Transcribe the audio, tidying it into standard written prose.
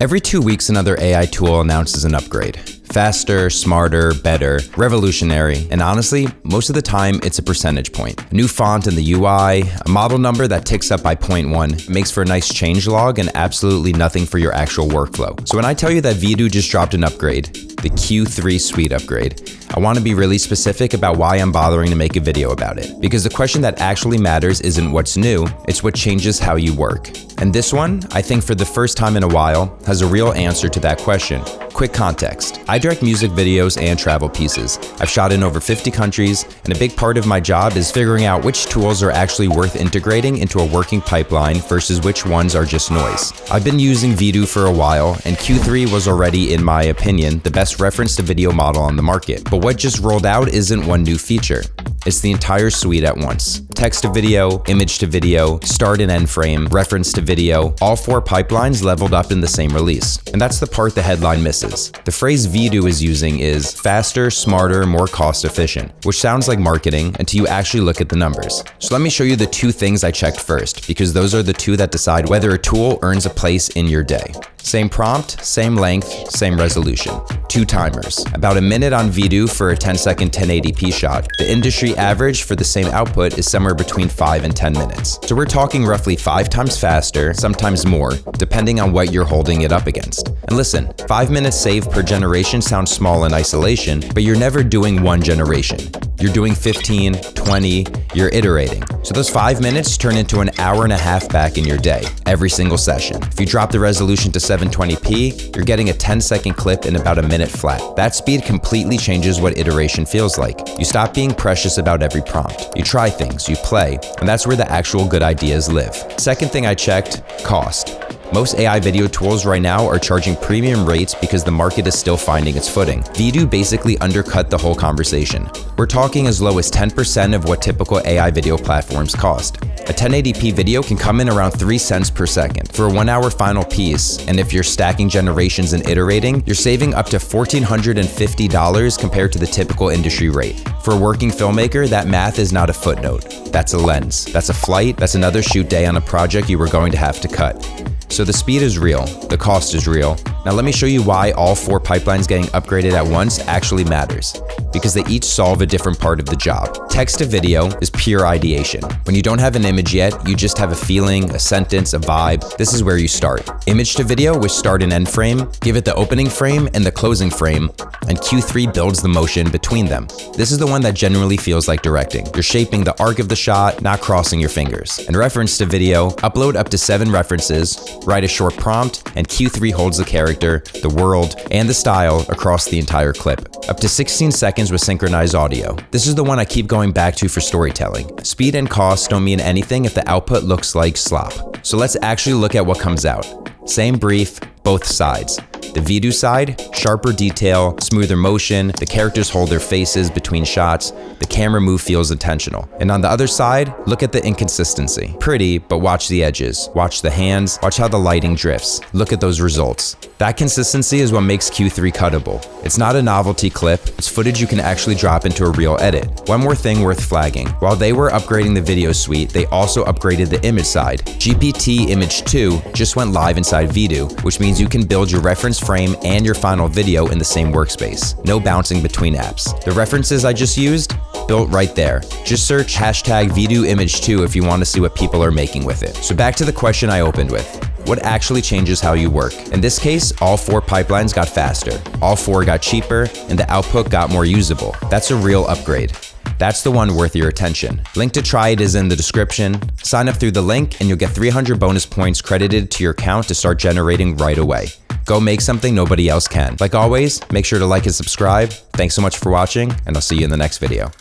Every 2 weeks, another AI tool announces an upgrade. Faster, smarter, better, revolutionary, and honestly, most of the time, it's a percentage point. A new font in the UI, a model number that ticks up by 0.1, makes for a nice changelog and absolutely nothing for your actual workflow. So when I tell you that Vidu just dropped an upgrade, the Q3 suite upgrade, I want to be really specific about why I'm bothering to make a video about it. Because the question that actually matters isn't what's new, it's what changes how you work. And this one, I think for the first time in a while, has a real answer to that question. Quick context. I direct music videos and travel pieces. I've shot in over 50 countries, and a big part of my job is figuring out which tools are actually worth integrating into a working pipeline versus which ones are just noise. I've been using Vidu for a while, and Q3 was already, in my opinion, the best reference to video model on the market. But what just rolled out isn't one new feature. It's the entire suite at once. Text to video, image to video, start and end frame, reference to video, all 4 pipelines leveled up in the same release. And that's the part the headline misses. The phrase Vidu is using is faster, smarter, more cost efficient, which sounds like marketing until you actually look at the numbers. So let me show you the 2 things I checked first, because those are the 2 that decide whether a tool earns a place in your day. Same prompt, same length, same resolution. 2 timers. About a minute on Vidu for a 10-second 1080p shot. The industry average for the same output is somewhere between 5 and 10 minutes. So we're talking roughly 5 times faster, sometimes more, depending on what you're holding it up against. And listen, 5 minutes saved per generation sounds small in isolation, but you're never doing one generation. You're doing 15, 20, you're iterating. So those 5 minutes turn into an hour and a half back in your day, every single session. If you drop the resolution to 720p, you're getting a 10-second clip in about a minute flat. That speed completely changes what iteration feels like. You stop being precious about every prompt. You try things, you play, and that's where the actual good ideas live. Second thing I checked, cost. Most AI video tools right now are charging premium rates because the market is still finding its footing. Vidu basically undercut the whole conversation. We're talking as low as 10% of what typical AI video platforms cost. A 1080p video can come in around 3 cents per second for a 1-hour final piece, and if you're stacking generations and iterating, you're saving up to $1,450 compared to the typical industry rate. For a working filmmaker, that math is not a footnote. That's a lens. That's a flight. That's another shoot day on a project you were going to have to cut. So the speed is real, the cost is real. Now let me show you why all 4 pipelines getting upgraded at once actually matters. Because they each solve a different part of the job. Text to video is pure ideation. When you don't have an image yet, you just have a feeling, a sentence, a vibe. This is where you start. Image to video with start and end frame, give it the opening frame and the closing frame, and Q3 builds the motion between them. This is the one that generally feels like directing. You're shaping the arc of the shot, not crossing your fingers. And reference to video, upload up to 7 references, write a short prompt, and Q3 holds the character, the world, and the style across the entire clip. Up to 16 seconds with synchronized audio. This is the one I keep going back to for storytelling. Speed and cost don't mean anything if the output looks like slop. So let's actually look at what comes out. Same brief, both sides. The Vidu side, sharper detail, smoother motion, the characters hold their faces between shots, the camera move feels intentional. And on the other side, look at the inconsistency. Pretty, but watch the edges, watch the hands, watch how the lighting drifts. Look at those results. That consistency is what makes Q3 cuttable. It's not a novelty clip, it's footage you can actually drop into a real edit. One more thing worth flagging. While they were upgrading the video suite, they also upgraded the image side. GPT Image 2 just went live inside Vidu, which means you can build your reference frame and your final video in the same workspace. No bouncing between apps. The references I just used, built right there. Just search hashtag Vidu Image 2 if you want to see what people are making with it. So back to the question I opened with. What actually changes how you work? In this case, all 4 pipelines got faster. All 4 got cheaper, and the output got more usable. That's a real upgrade. That's the one worth your attention. Link to try it is in the description. Sign up through the link and you'll get 300 bonus points credited to your account to start generating right away. Go make something nobody else can. Like always, make sure to like and subscribe. Thanks so much for watching, and I'll see you in the next video.